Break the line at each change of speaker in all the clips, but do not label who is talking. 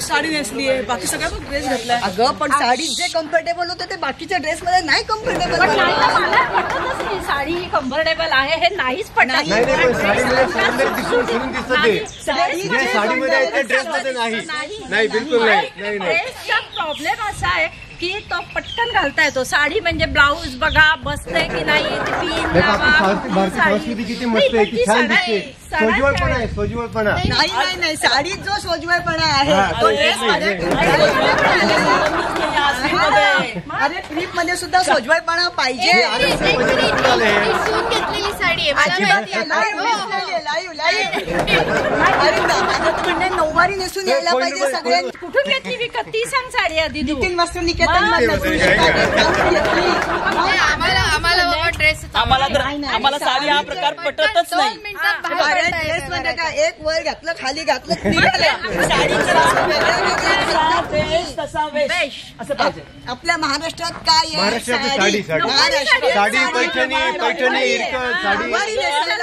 Blouse sari नेसली आहे, बाकी सगळ्या ड्रेस घातलाय.
अगं पण साडीत जे कम्फर्टेबल होतं ते बाकीच्या ड्रेस मध्ये नाही कम्फर्टेबल.
मला पटतच नाही साडी कम्फर्टेबल आहे हे नाहीच पटत.
साडीमध्ये ड्रेस मध्ये नाही बिलकुल नाही.
ड्रेसचा प्रॉब्लेम असा आहे की तो पटकन घालता येतो. साडी म्हणजे ब्लाऊज बघा बसतंय की नाही,
भारतीय संस्कृती किती मस्त आहे, किती छान दिसते. सोज्वळपणा आहे, सोज्वळपणा.
नाही साडीत जो सोज्वळपणा आहे तो ड्रेस मध्ये. अरे ट्रिप मध्ये सुद्धा सोज्वळपणा पाहिजे. म्हणजे नऊवारी नेसून यायला पाहिजे सगळ्यांनी.
कुठून घेतली विकत ती सांग साडी आधी.
नितीन वस्त्र निकेतन
आम्हाला साडी हा प्रकार पटतच नाही.
ड्रेस मध्ये काय एक वर घातलं खाली घातलं
तसा वेश असं पाहिजे.
आपल्या महाराष्ट्रात काय
साडी पैठणी इरकल साडी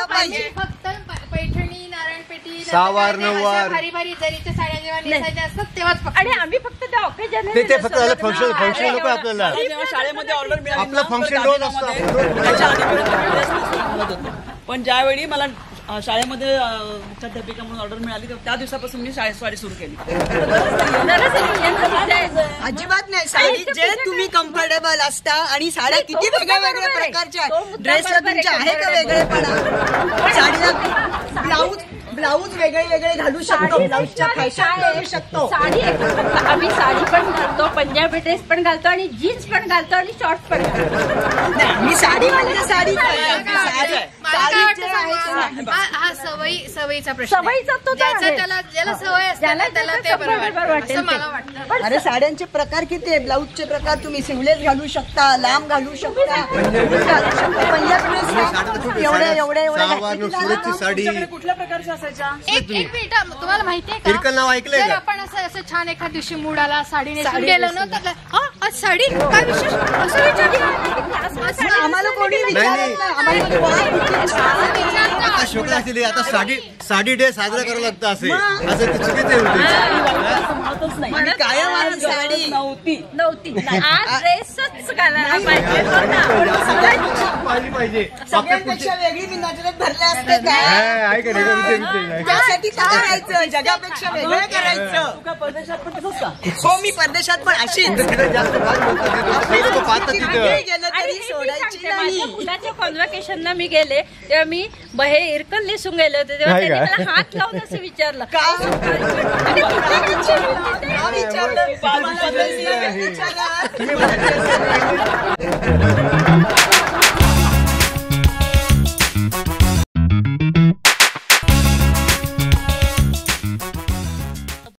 पाहिजे.
फक्त पैठणी नारायणपेठी
सहावार नऊवार
भारी भारी जरीच्या साड्या जेव्हा नेसायच्या असतात तेव्हाच.
आणि आम्ही फक्त त्या ऑकेजन
ते फक्त फंक्शन नको आपल्याला.
शाळेमध्ये ऑर्डर मिळाली
आपलं फंक्शन रोज असतं.
पण ज्यावेळी मला शाळेमध्ये मुख्याध्यापिका म्हणून ऑर्डर मिळाली त्या दिवसापासून मी शाळेत साडी सुरू केली.
अजिबात नाही. साडीत जे तुम्ही कम्फर्टेबल असता आणि साड्या किती वेगळ्या वेगळ्या प्रकारच्या ड्रेसला तुमच्या आहे का वेगळेपणा. साडीला ब्लाऊज वेगळे घालू शकतो, ब्लाऊजच्या फॅशन करू शकतो.
साडी आम्ही साडी पण घालतो, पंजाबी ड्रेस पण घालतो आणि जीन्स पण घालतो आणि शॉर्ट्स पण घालतो.
मी साडी म्हणजे साडी
हा सवयीचा प्रश्न.
सवयीचा तो
ज्याला सवय असते त्याला ते बरोबर वाटतं मला वाटतं.
अरे साड्यांचे प्रकार किती आहे. ब्लाऊजचे प्रकार तुम्ही सिवलेस घालू शकता, लांब घालू शकता, पंजाबी
एवढ्या साडी
कुठल्या प्रकारची असायच्या.
एक मिनिट तुम्हाला माहितीये का
इरकल नाव ऐकलंय
जर
का.
आपण असं छान एखाद दिवशी मूड आला साडी नेसून गेलो ना तर आज साडी काय विशेष असं विचारलं
आम्हाला कोणी विचारत नाही.
आता शोक असतील आता साडी डे साजरा करावं लागतं असं ते चुकीचं
नाही.
कायम साडी
नव्हती आज ड्रेसच घालायला
पाहिजे.
सगळ्यांपेक्षा वेगळी मी नजरेत भरले असते काय. त्यासाठी काय करायचं, जगापेक्षा वेगळं करायचं.
तू काय परदेशात पण तसंच का.
हो मी परदेशात पण अशीच गेलं तरी सोडायची नाही.
मुलाच्या कॉन्व्होकेशनला मी गेले तेव्हा मी बहे इरकल नेसून गेले होते तेव्हा त्यांनी मला हात लावून असं विचारलं
विचारलं